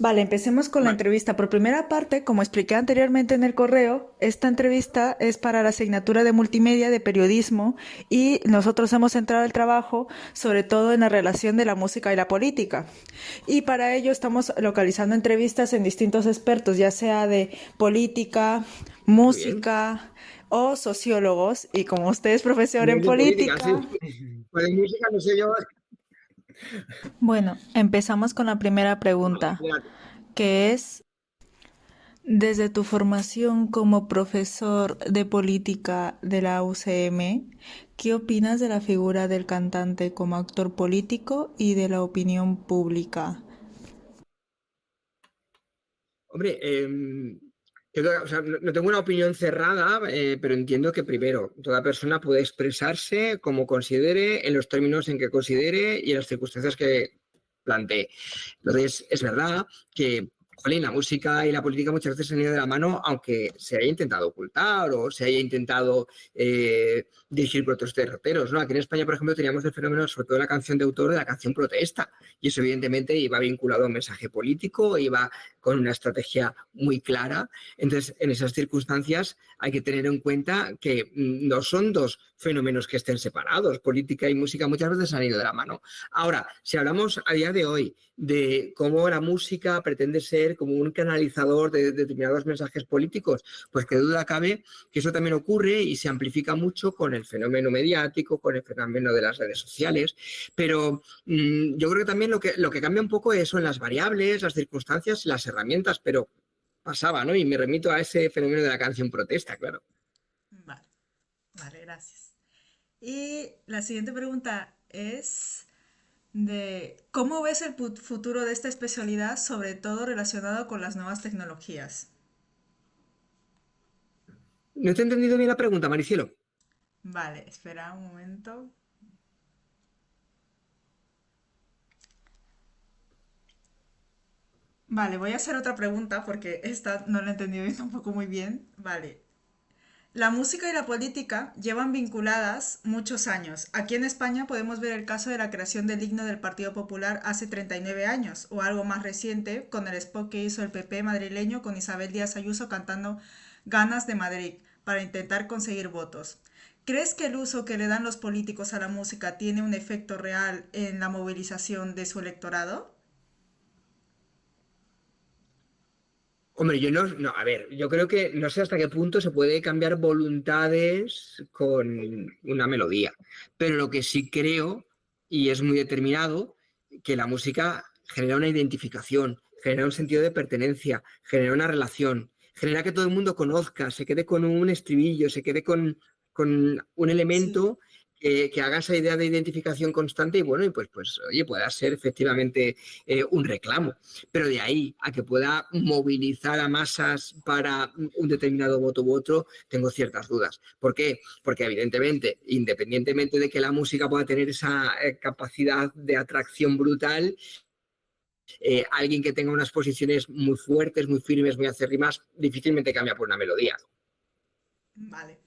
Vale, empecemos con la Vale, entrevista. Por primera parte, como expliqué anteriormente en el correo, esta entrevista es para la asignatura de multimedia de periodismo y nosotros hemos centrado el trabajo sobre todo en la relación de la música y la política. Y para ello estamos localizando entrevistas en distintos expertos, ya sea de política, muy bien. música o sociólogos. Y como usted es profesor en También de política, sí. política, Pues de música no sé yo. bueno, empezamos con la primera Vale, pregunta, adelante. que es, desde tu formación como profesor de política de la UCM, ¿qué opinas de la figura del cantante como actor político y de la opinión pública? Hombre, o sea, no tengo una opinión cerrada, pero entiendo que primero, toda persona puede expresarse como considere, en los términos en que considere y en las circunstancias que plantee. Entonces, es verdad que jolín, la música y la política muchas veces se han ido de la mano, aunque se haya intentado ocultar o se haya intentado dirigir por otros derroteros, ¿no? Aquí en España, por ejemplo, teníamos el fenómeno, sobre todo la canción de autor, de la canción protesta. Y eso, evidentemente, iba vinculado a un mensaje político, iba con una estrategia muy clara. Entonces, en esas circunstancias hay que tener en cuenta que no son dos fenómenos que estén separados. Política y música muchas veces han ido de la mano. Ahora, si hablamos a día de hoy de cómo la música pretende ser como un canalizador de determinados mensajes políticos, pues que duda cabe que eso también ocurre y se amplifica mucho con el fenómeno mediático, con el fenómeno de las redes sociales, pero yo creo que también lo que cambia un poco son las variables, las circunstancias, las herramientas, pero pasaba, ¿no? Y me remito a ese fenómeno de la canción protesta, claro. Vale, vale, gracias. Y la siguiente pregunta es de ¿cómo ves el futuro de esta especialidad, sobre todo relacionado con las nuevas tecnologías? No te he entendido bien la pregunta, Maricielo. Vale, espera un momento. Vale, voy a hacer otra pregunta porque esta no la he entendido yo tampoco muy bien. Vale. La música y la política llevan vinculadas muchos años. Aquí en España podemos ver el caso de la creación del himno del Partido Popular hace 39 años, o algo más reciente, con el spot que hizo el PP madrileño con Isabel Díaz Ayuso cantando Ganas de Madrid para intentar conseguir votos. ¿Crees que el uso que le dan los políticos a la música tiene un efecto real en la movilización de su electorado? Hombre, yo no, a ver, yo creo que no sé hasta qué punto se puede cambiar voluntades con una melodía, pero lo que sí creo, y es muy determinado, que la música genera una identificación, genera un sentido de pertenencia, genera una relación, genera que todo el mundo conozca, se quede con un estribillo, se quede con un Sí. elemento que haga esa idea de identificación constante y bueno, y pues oye, pueda ser efectivamente un reclamo. Pero de ahí a que pueda movilizar a masas para un determinado voto u otro, tengo ciertas dudas. ¿Por qué? Porque evidentemente, independientemente de que la música pueda tener esa capacidad de atracción brutal, alguien que tenga unas posiciones muy fuertes, muy firmes, muy acérrimas, difícilmente cambia por una melodía. Vale.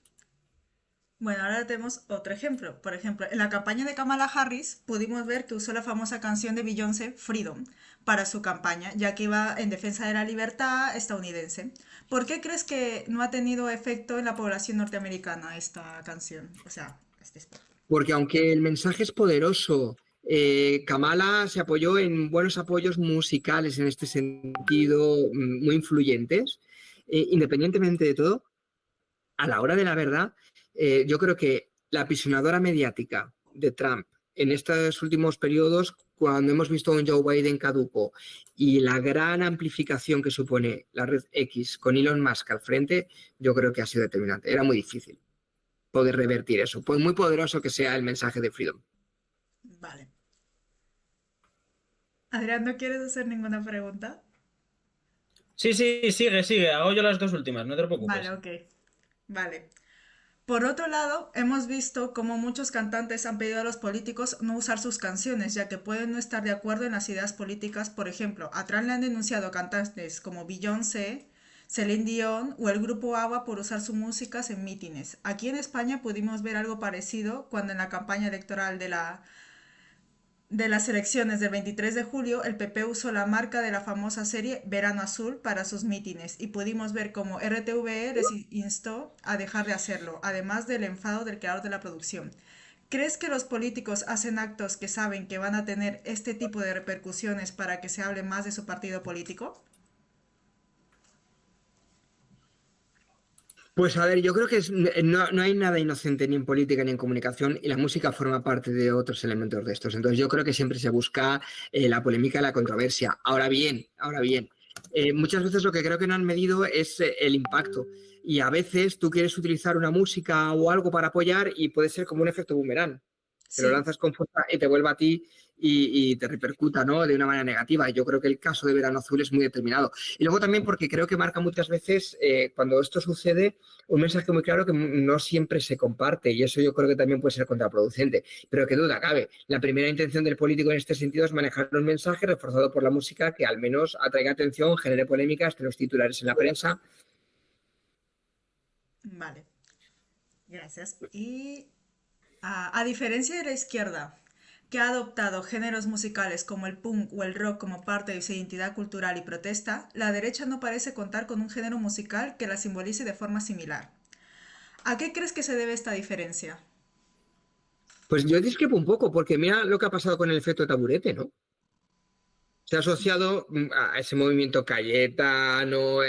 Bueno, ahora tenemos otro ejemplo. Por ejemplo, en la campaña de Kamala Harris pudimos ver que usó la famosa canción de Beyoncé, Freedom, para su campaña, ya que iba en defensa de la libertad estadounidense. ¿Por qué crees que no ha tenido efecto en la población norteamericana esta canción? O sea, este spot. Porque aunque el mensaje es poderoso, Kamala se apoyó en buenos apoyos musicales en este sentido, muy influyentes. Independientemente de todo, a la hora de la verdad, yo creo que la apisonadora mediática de Trump en estos últimos periodos, cuando hemos visto a un Joe Biden caduco y la gran amplificación que supone la red X con Elon Musk al frente, yo creo que ha sido determinante. Era muy difícil poder revertir eso, pues muy poderoso que sea el mensaje de Freedom. Vale. Adrián, ¿no quieres hacer ninguna pregunta? Sí, sí, sigue, sigue. Hago yo las dos últimas, no te Vale, preocupes. ok. Vale. Por otro lado, hemos visto cómo muchos cantantes han pedido a los políticos no usar sus canciones, ya que pueden no estar de acuerdo en las ideas políticas. Por ejemplo, a Trump le han denunciado cantantes como Beyoncé, Celine Dion o el grupo ABBA por usar sus músicas en mítines. Aquí en España pudimos ver algo parecido cuando en la campaña electoral de las elecciones del 23 de julio, el PP usó la marca de la famosa serie Verano Azul para sus mítines y pudimos ver cómo RTVE les instó a dejar de hacerlo, además del enfado del creador de la producción. ¿Crees que los políticos hacen actos que saben que van a tener este tipo de repercusiones para que se hable más de su partido político? Pues a ver, yo creo que no hay nada inocente ni en política ni en comunicación y la música forma parte de otros elementos de estos. Entonces yo creo que siempre se busca la polémica y la controversia. Ahora bien, muchas veces lo que creo que no han medido es el impacto y a veces tú quieres utilizar una música o algo para apoyar y puede ser como un efecto boomerang. Te lo Sí, lanzas con fuerza y te vuelve a ti y te repercuta, ¿no? De una manera negativa. Yo creo que el caso de Verano Azul es muy determinado. Y luego también porque creo que marca muchas veces, cuando esto sucede, un mensaje muy claro que no siempre se comparte y eso yo creo que también puede ser contraproducente. Pero qué duda cabe, la primera intención del político en este sentido es manejar un mensaje reforzado por la música que al menos atraiga atención, genere polémicas, esté los titulares en la prensa. vale, gracias. Y a diferencia de la izquierda, que ha adoptado géneros musicales como el punk o el rock como parte de su identidad cultural y protesta, la derecha no parece contar con un género musical que la simbolice de forma similar. ¿A qué crees que se debe esta diferencia? Pues yo discrepo un poco, porque mira lo que ha pasado con el efecto taburete, ¿no? Se ha asociado a ese movimiento cayetano,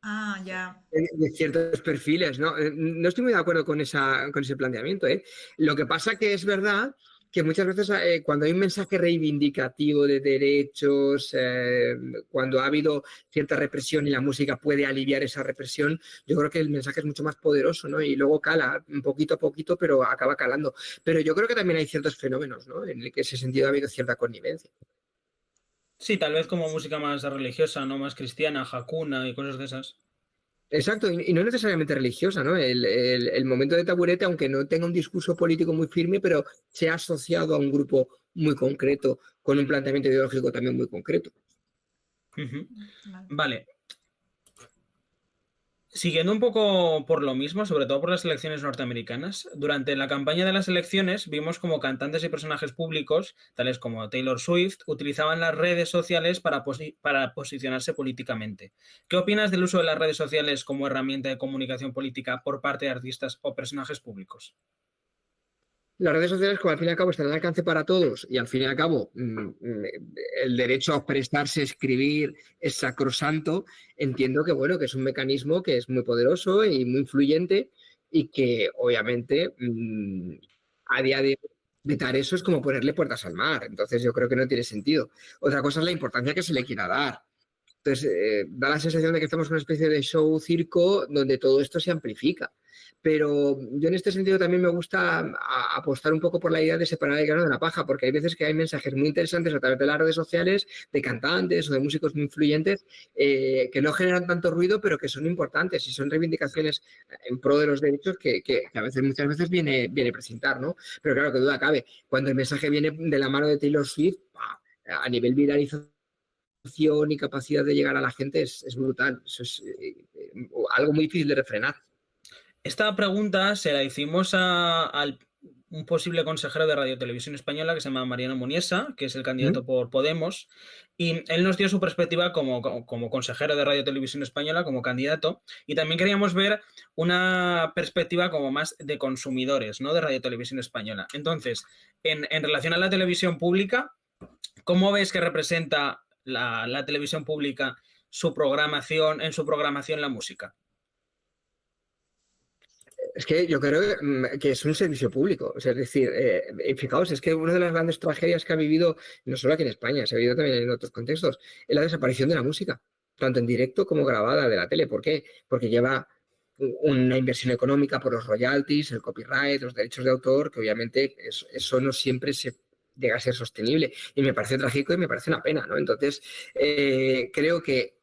Ah, ya. de ciertos perfiles, ¿no? No estoy muy de acuerdo con ese planteamiento, ¿eh? Lo que pasa que es verdad que muchas veces cuando hay un mensaje reivindicativo de derechos, cuando ha habido cierta represión y la música puede aliviar esa represión, yo creo que el mensaje es mucho más poderoso, ¿no? Y luego cala un poquito a poquito, pero acaba calando. Pero yo creo que también hay ciertos fenómenos, ¿no? En el que ese sentido ha habido cierta connivencia. Sí, tal vez como música más religiosa, no más cristiana, Hakuna y cosas de esas. Exacto, y no necesariamente religiosa, ¿no? El momento de taburete, aunque no tenga un discurso político muy firme, pero se ha asociado a un grupo muy concreto, con un planteamiento ideológico también muy concreto. Ujú. Vale. Vale. Siguiendo un poco por lo mismo, sobre todo por las elecciones norteamericanas, durante la campaña de las elecciones vimos como cantantes y personajes públicos, tales como Taylor Swift, utilizaban las redes sociales para posicionarse políticamente. ¿Qué opinas del uso de las redes sociales como herramienta de comunicación política por parte de artistas o personajes Las redes sociales, como al fin y al cabo están al alcance para todos y al fin y al cabo el derecho a expresarse, escribir es sacrosanto, entiendo que bueno, que es un mecanismo que es muy poderoso y muy influyente y que obviamente a día de hoy vetar eso es como ponerle puertas al mar, entonces yo creo que no tiene sentido. Otra cosa es la importancia que se le quiera dar. Entonces, da la sensación de que estamos en una especie de show circo donde todo esto se amplifica. Pero yo en este sentido también me gusta apostar un poco por la idea de separar el grano de la paja, porque hay veces que hay mensajes muy interesantes a través de las redes sociales, de cantantes o de músicos muy influyentes, que no generan tanto ruido, pero que son importantes y son reivindicaciones en pro de los derechos que a veces, muchas veces viene a presentar, ¿no? Pero claro, que duda cabe, cuando el mensaje viene de la mano de Taylor Swift, a nivel viralización y capacidad de llegar a la gente es brutal. Eso es algo muy difícil de refrenar. Esta pregunta se la hicimos a un posible consejero de Radio Televisión Española que se llama Mariano Muniesa, que es el ¿Mm? candidato por Podemos, y él nos dio su perspectiva como consejero de Radio Televisión Española, como candidato, y también queríamos ver una perspectiva como más de consumidores, ¿no? De Radio Televisión Española. Entonces, en relación a la televisión pública, ¿cómo ves que representa la televisión pública en su programación la música? Es que yo creo que es un servicio público. O sea, es decir, fijaos, es que una de las grandes tragedias que ha vivido, no solo aquí en España, se ha vivido también en otros contextos, es la desaparición de la música, tanto en directo como grabada de la tele. ¿Por qué? Porque lleva una inversión económica por los royalties, el copyright, los derechos de autor, que obviamente eso no siempre se llega a ser sostenible. Y me parece trágico y me parece una pena, ¿no? Entonces, creo que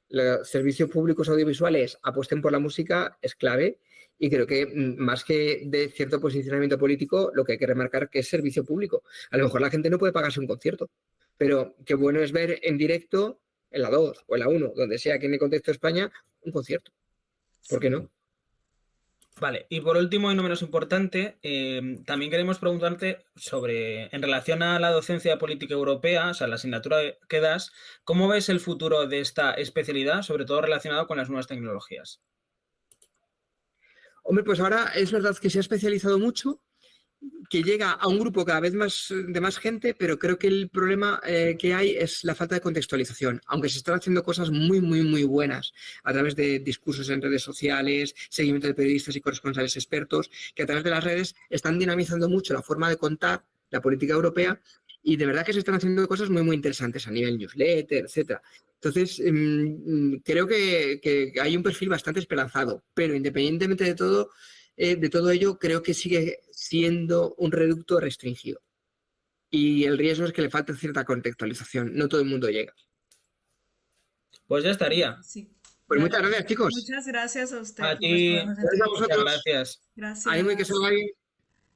los servicios públicos audiovisuales apuesten por la música es clave y creo que más que de cierto posicionamiento político, lo que hay que remarcar que es servicio público. A lo mejor la gente no puede pagarse un concierto, pero qué bueno es ver en directo en la 2 o en la 1, donde sea que en el contexto de España, un concierto. ¿Por qué Sí. no? Vale, y por último y no menos importante, también queremos preguntarte en relación a la docencia de política europea, o sea, la asignatura que das, ¿cómo ves el futuro de esta especialidad, sobre todo relacionado con las nuevas tecnologías? Hombre, pues ahora es verdad que se ha especializado mucho, que llega a un grupo cada vez de más gente, pero creo que el problema que hay es la falta de contextualización, aunque se están haciendo cosas muy, muy, muy buenas a través de discursos en redes sociales, seguimiento de periodistas y corresponsales expertos, que a través de las redes están dinamizando mucho la forma de contar la política europea y de verdad que se están haciendo cosas muy, muy interesantes a nivel newsletter, etcétera. Entonces, creo que hay un perfil bastante esperanzado, pero independientemente de todo ello, creo que sigue siendo un reducto restringido. Y el riesgo es que le falte cierta contextualización. No todo el mundo llega. Pues ya estaría. Sí. Pues muchas gracias, chicos. Muchas gracias a usted A por ti, respondernos Gracias a entrevistas. muchas vosotros. gracias. Gracias. Ánimo y que salga bien.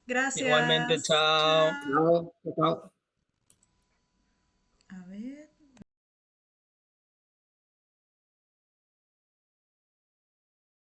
Gracias. Igualmente, chao. Chao. Chao. Chao.